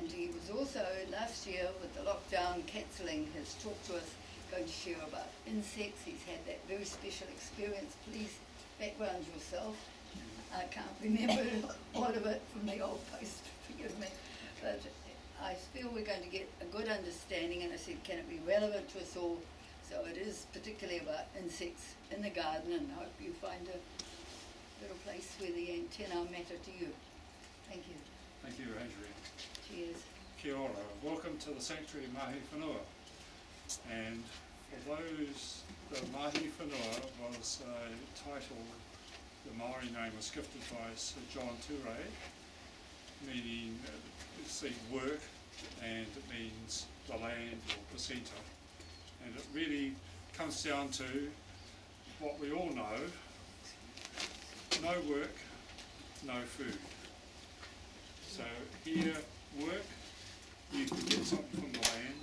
and he was also last year with the lockdown cancelling has talked to us, going to share about insects. He's had that very special experience. Please background yourself. I can't remember a lot of it from the old post, forgive me, but I feel we're going to get a good understanding, and I said, can it be relevant to us all? So it is particularly about insects in the garden, and I hope you find a little place where the antennae matter to you. Thank you. Thank you, Andrea. Cheers. Kia ora. Welcome to the Sanctuary Mahi Whenua. And for those, the Mahi Whenua was a title, the Maori name was gifted by Sir John Ture, meaning it's the work, and it means the land or placenta. And it really comes down to what we all know: no work, no food. So here, work, you can get something from the land.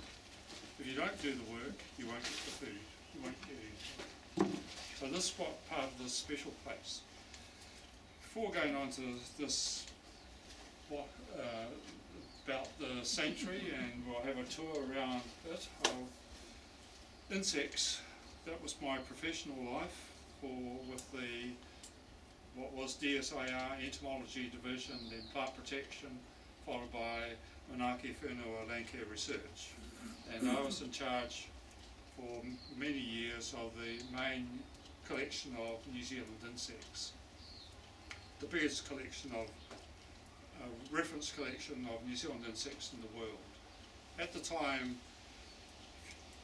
If you don't do the work, you won't get the food, you won't get anything. So this is what part of this special place. Before going on to this, about the sanctuary, and we'll have a tour around it of insects. That was my professional life with the what was DSIR entomology division, then plant protection, followed by Manaaki Whenua land care research. And I was in charge for many years of the main collection of New Zealand insects, the biggest collection of reference collection of New Zealand insects in the world. At the time,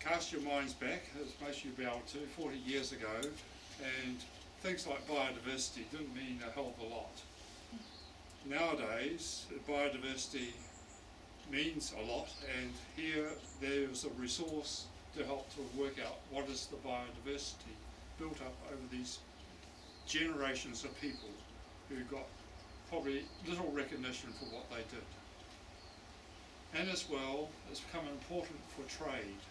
cast your minds back, as most of you will be able to, 40 years ago, and things like biodiversity didn't mean a hell of a lot. Nowadays, biodiversity means a lot, and here there's a resource to help to work out what is the biodiversity built up over these generations of people who got probably little recognition for what they did. And as well, it's become important for trade,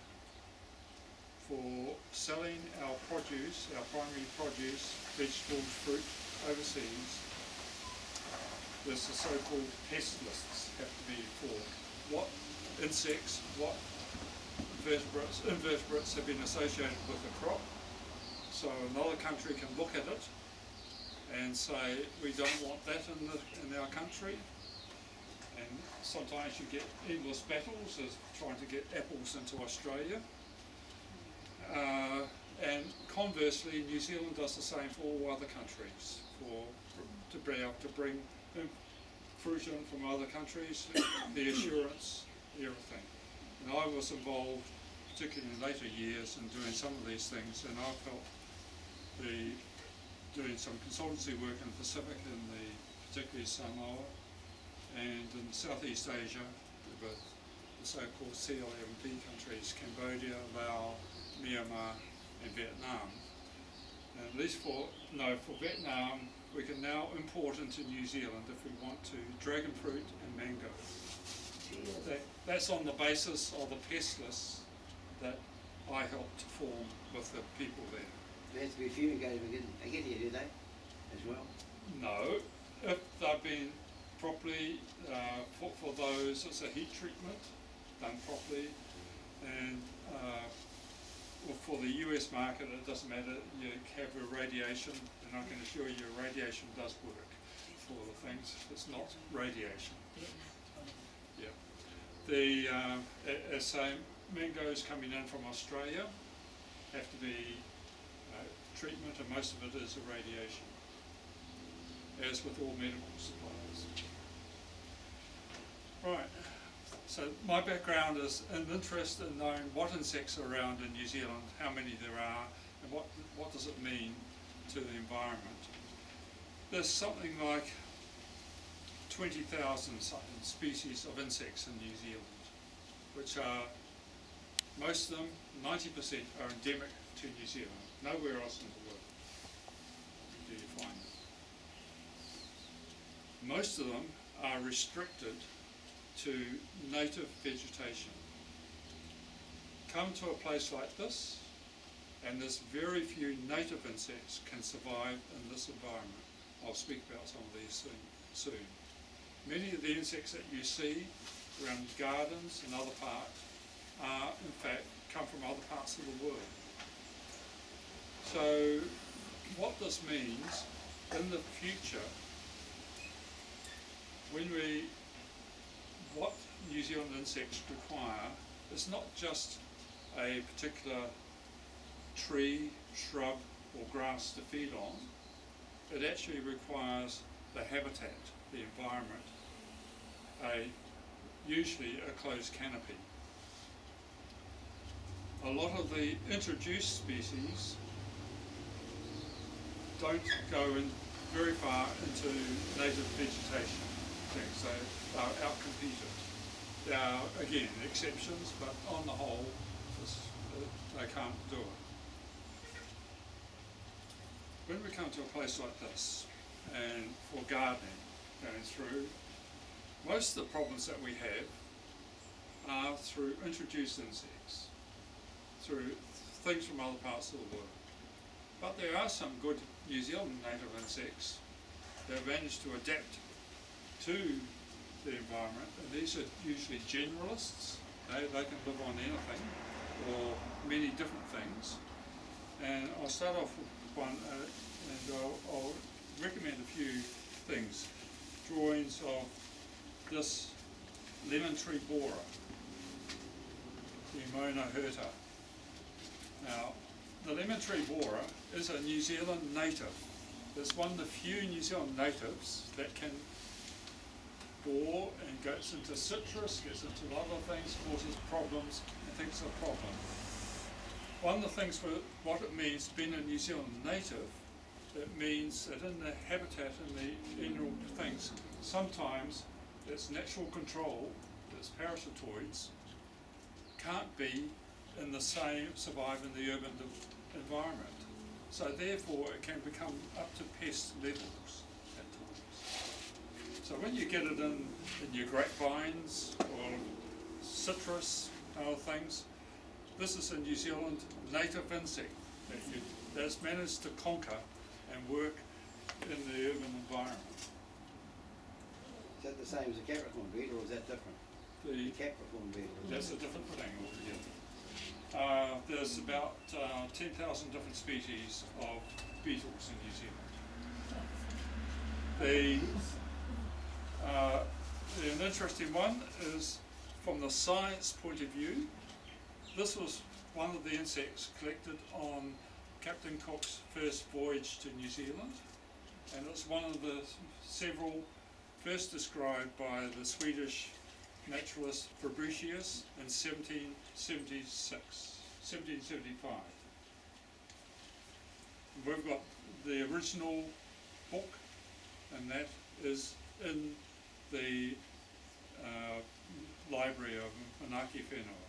for selling our produce, our primary produce, vegetables, fruit, overseas. There's the so-called pest lists have to be formed. What insects, what invertebrates have been associated with the crop, so another country can look at it and say, we don't want that in our country. And sometimes you get endless battles as trying to get apples into Australia. And conversely, New Zealand does the same for all other countries, to be able to bring fruit in from other countries, the assurance, everything. And I was involved, particularly in later years, in doing some of these things, and I felt doing some consultancy work in the Pacific, particularly Samoa, and in Southeast Asia, with the so-called CLMP countries, Cambodia, Laos, Myanmar and Vietnam. And at least for Vietnam, we can now import into New Zealand if we want to dragon fruit and mango. That's on the basis of the pest lists that I helped form with the people there. There has to be fumigated again here, do they, as well? No, if they've been properly, for those, it's a heat treatment done properly, and for the US market, it doesn't matter, you have irradiation, and I can assure you irradiation does work for the things. It's not radiation. Yeah. The mangoes coming in from Australia have to be treatment, and most of it is irradiation, as with all medical supplies. Right. So my background is an interest in knowing what insects are around in New Zealand, how many there are, and what does it mean to the environment. There's something like 20,000 species of insects in New Zealand, which are, most of them, 90% are endemic to New Zealand. Nowhere else in the world do you find them. Most of them are restricted to native vegetation. Come to a place like this, and there's very few native insects can survive in this environment. I'll speak about some of these soon. Many of the insects that you see around gardens and other parks are in fact come from other parts of the world. So what this means in the future, what New Zealand insects require is not just a particular tree, shrub or grass to feed on. It actually requires the habitat, the environment, usually a closed canopy. A lot of the introduced species don't go in very far into native vegetation. So they are outcompeted. There are, again, exceptions, but on the whole, they can't do it. When we come to a place like this, and for gardening going through, most of the problems that we have are through introduced insects, through things from other parts of the world. But there are some good New Zealand native insects that have managed to adapt to the environment, and these are usually generalists. They can live on anything or many different things. And I'll start off with one, and I'll recommend a few things. Drawings of this lemon tree borer, the Mona hirta. Now, the lemon tree borer is a New Zealand native. It's one of the few New Zealand natives that can bore and gets into citrus, gets into a lot of things, causes problems, and thinks a problem. One of the things for what it means being a New Zealand native, it means that in the habitat and the general things, sometimes its natural control, its parasitoids, can't be in the same, survive in the urban environment. So therefore it can become up to pest levels at times. So when you get it in your grapevines or citrus and other things, this is a New Zealand native insect that's managed to conquer and work in the urban environment. Is that the same as a Capricorn beetle, or is that different? The Capricorn beetle. That's a different thing altogether. There's about 10,000 different species of beetles in New Zealand. An interesting one is from the science point of view. This was one of the insects collected on Captain Cook's first voyage to New Zealand, and it's one of the several first described by the Swedish naturalist Fabricius in 1775. We've got the original book, and that is in the library of Manaki Whenua.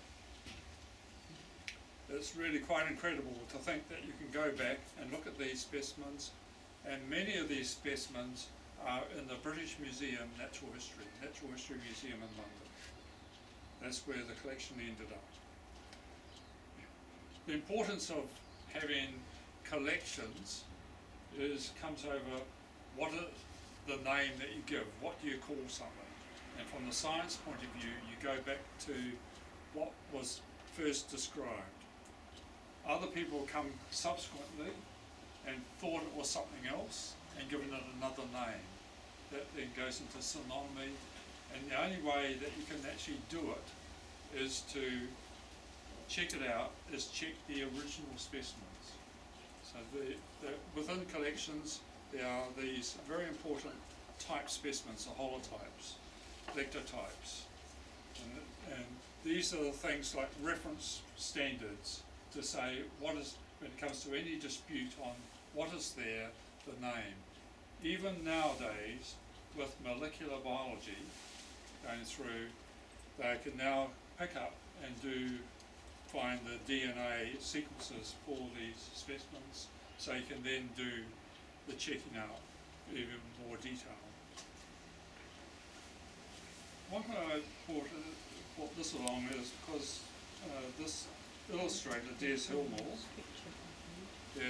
It's really quite incredible to think that you can go back and look at these specimens, and many of these specimens are in the British Museum Natural History Museum in London. That's where the collection ended up. The importance of having collections comes over what is the name that you give, what do you call something? And from the science point of view, you go back to what was first described. Other people come subsequently and thought it was something else and given it another name. That then goes into synonymy, and the only way that you can actually do it is to check it out, is check the original specimens. So within collections there are these very important type specimens, the holotypes, lectotypes, and these are the things like reference standards to say what is, when it comes to any dispute on what is there, the name. Even nowadays, with molecular biology going through, they can now pick up and find the DNA sequences for these specimens, so you can then do the checking out even more detail. One thing I brought this along is because this illustrator, Des Hillmore,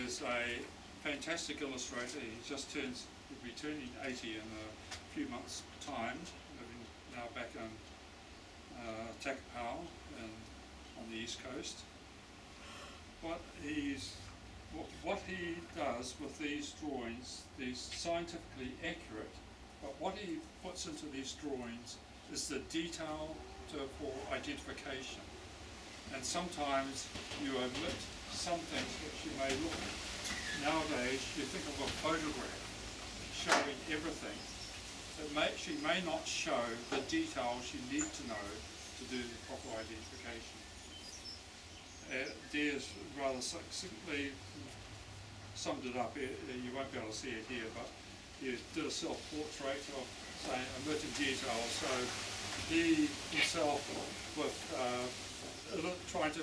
is a fantastic illustrator. He'll be turning 80 in a few months' time, living now back in Takapau on the east coast. What he does with these drawings, these scientifically accurate, but what he puts into these drawings is the detail for identification. And sometimes you omit some things which you may look. Nowadays you think of a photograph showing everything. She may not show the details you need to know to do the proper identification. Deers rather succinctly summed it up. You won't be able to see it here, but he did a self-portrait of saying omitted details. So he himself, with trying to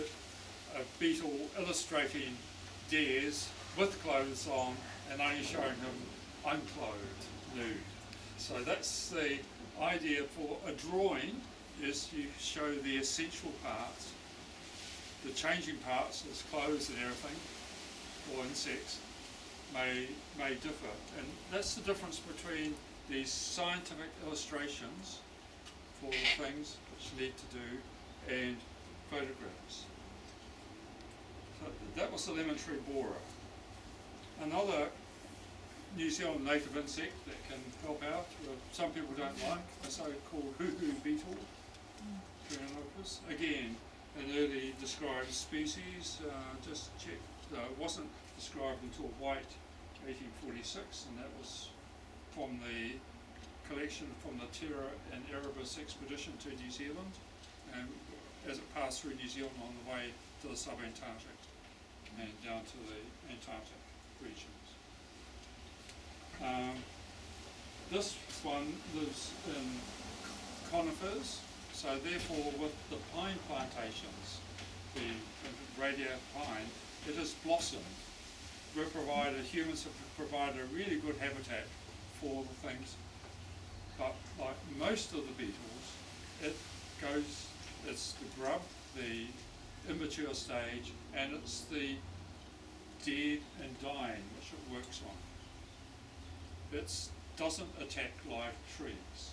a beetle illustrating deers with clothes on and only showing him unclothed, nude. So that's the idea for a drawing, is you show the essential parts. The changing parts, as clothes and everything, or insects, may differ. And that's the difference between these scientific illustrations for the things which you need to do and photographs. So that was the lemon tree borer. Another New Zealand native insect that can help out, some people don't like, the so-called hoo-hoo beetle, Trianopus. Again, an early described species, just checked, it wasn't described until White 1846, and that was from the collection from the Terra and Erebus expedition to New Zealand, and as it passed through New Zealand on the way to the sub-Antarctic and down to the Antarctic regions. This one lives in conifers, so therefore with the pine plantations, the radiata pine, it has blossomed. Humans have provided a really good habitat for the things, but like most of the beetles, it's the grub, the immature stage, and it's the dead and dying which it works on. It doesn't attack live trees,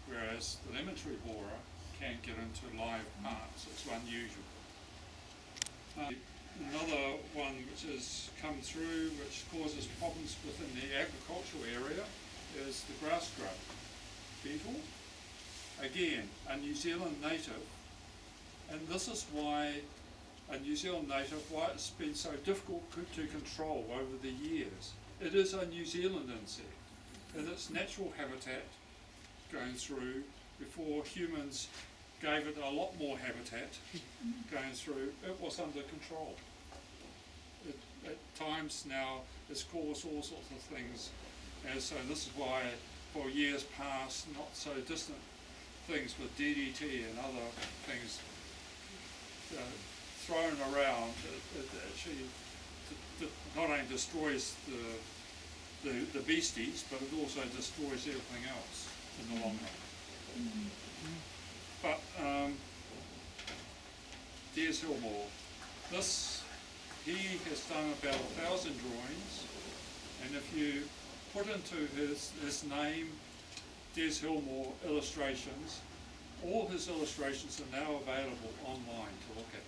whereas the lemon tree borer can get into live parts. It's unusual. Another one which has come through which causes problems within the agricultural area is the grass grub beetle. Again, a New Zealand native, and this is why a New Zealand native, why it's been so difficult to control over the years. It is a New Zealand insect, in its natural habitat going through before humans gave it a lot more habitat going through, it was under control. At times now it's caused all sorts of things, and so this is why for years past, not so distant things with DDT and other things thrown around, it actually not only destroys the beasties, but it also destroys everything else in the long run. But Deers Hillmore, he has done about 1,000 drawings, and if you put into his name Deers Hillmore illustrations, all his illustrations are now available online to look at.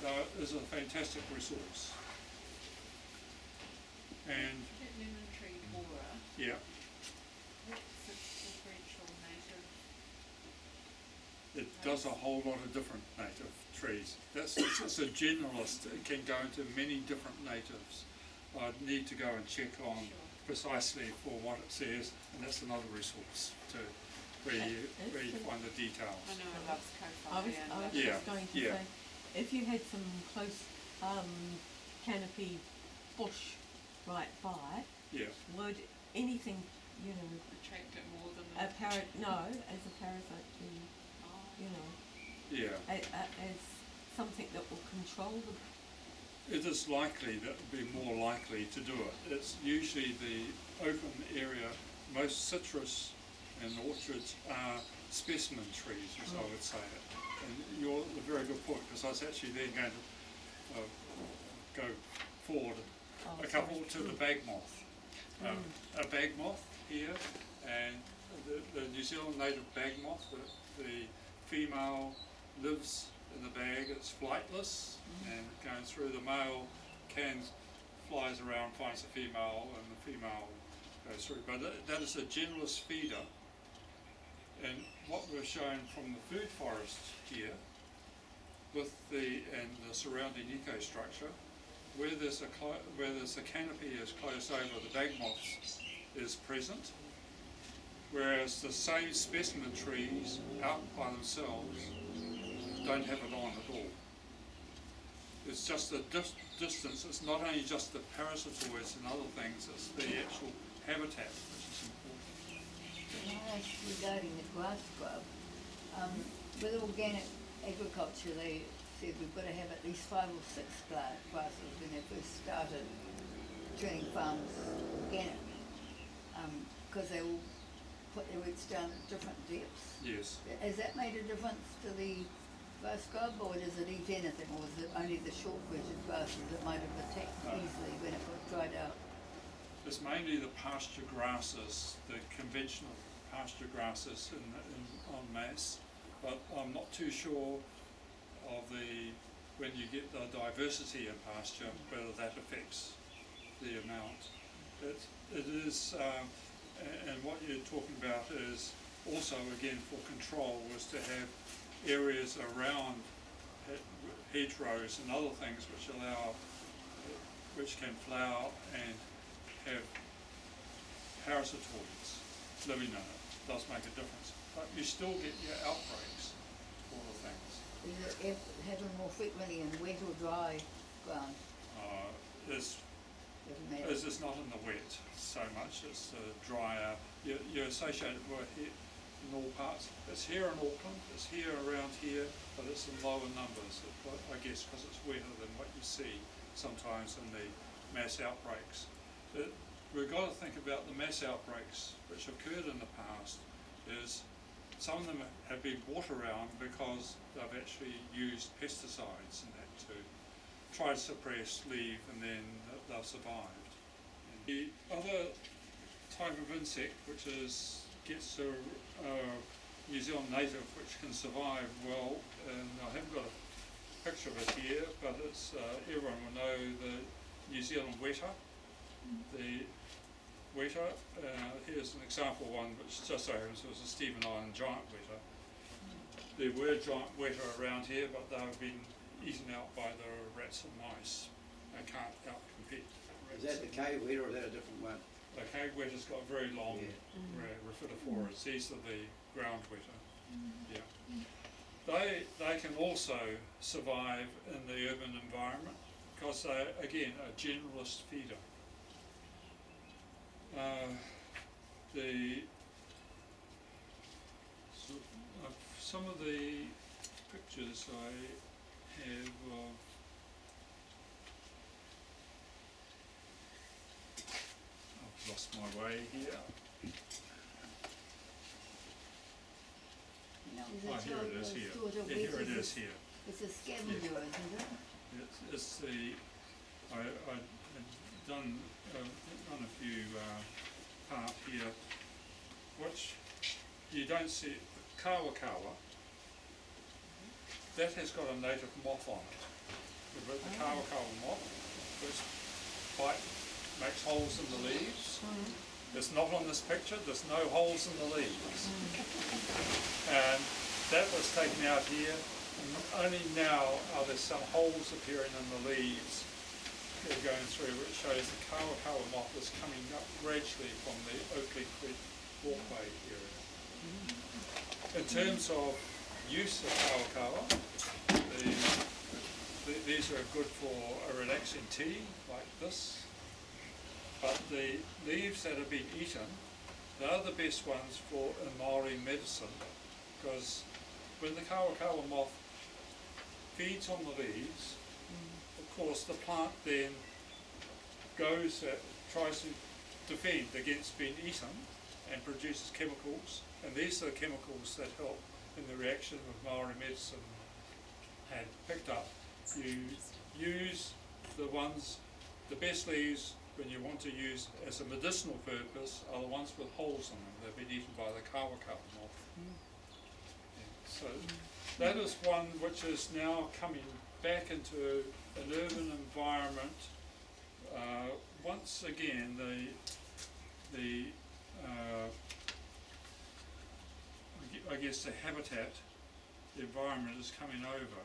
So it is a fantastic resource. And that lemon tree borer, yeah, what's its differential native? it does a whole lot of different native trees. It's a generalist. It can go into many different natives. I'd need to go and check on precisely for what it says, and that's another resource to where you find the details. I know it loves I was Yeah, just going to yeah. say, if you had some close canopy bush right by, Yeah, would anything, attract it more than as a parasite to, yeah. as something that will control the. It is likely that it would be more likely to do it. It's usually the open area. Most citrus and orchards are specimen trees, as I would say it. And you're a very good point, because I was actually then going to go forward a couple to the bag moth. A bag moth here, and the New Zealand native bag moth, the female lives in the bag, it's flightless, and going through, the male flies around, finds the female, and the female goes through. But that is a generalist feeder, and what we've shown from the food forest here, with the surrounding ecostructure, where there's a canopy is close over, the bag moths is present, whereas the same specimen trees out by themselves don't have it on at all. It's just the distance, it's not only just the parasitoids and other things, it's the actual habitat which is important. Can I ask regarding the grass scrub, with organic agriculture they said we've got to have at least 5 or 6 grasses when they first started turning farms organic, because they all put their roots down at different depths. Yes. Has that made a difference to the grass scrub, or does it eat anything, or is it only the short fruited grasses that might have attacked easily when it got dried out? It's mainly the pasture grasses, the conventional pasture grasses en masse, but I'm not too sure of when you get the diversity in pasture, whether that affects the amount. It is, and what you're talking about is also, again, for control, was to have areas around hedgerows and other things which can flower and have parasitoids living in it. It does make a difference, but you still get your outbreaks for the things. Is it happen more frequently in wet or dry ground? It's just not in the wet so much, it's drier. You're associated with it in all parts. It's here in Auckland, it's here around here, but it's in lower numbers, I guess, because it's wetter than what you see sometimes in the mass outbreaks. We've got to think about the mass outbreaks which occurred in the past. Is some of them have been brought around because they've actually used pesticides and that to try to suppress, leave, and then they've survived. The other type of insect which gets a New Zealand native which can survive well, and I haven't got a picture of it here, but it's everyone will know the New Zealand weta. The weta, here's an example one which just so happens it was a Stephen Island giant weta. There were giant weta around here, but they've been eaten out by the rats and mice. They can't out-compete. Is that the cave weta or is that a different one? The cave weta's got very long rhaphidophores. These are the ground weta. Yeah. They can also survive in the urban environment because they're, again, a generalist feeder. Some of the pictures I have of I've lost my way here. Here it is here. Yeah, here it is here. It's a scavenger, isn't it? It's the I done a few part here, which you don't see. Kawa, that has got a native moth on it. The kawa moth, which makes holes in the leaves. It's not on this picture, there's no holes in the leaves. And that was taken out here, and only now are there some holes appearing in the leaves going through, which shows the kawa moth is coming up gradually from the Oakley Creek walkway area. In terms of use of kawa, these are good for a relaxing tea like this, but the leaves that have been eaten, they are the best ones for in Māori medicine, because when the kawa moth feeds on the leaves, of course the plant then tries to defend against being eaten and produces chemicals, and these are the chemicals that help in the reaction of Māori medicine had picked up. You use the best leaves when you want to use as a medicinal purpose are the ones with holes in them. They've been eaten by the kawa moth. Yeah. So that is one which is now coming back into an urban environment. Once again, I guess the habitat, the environment is coming over.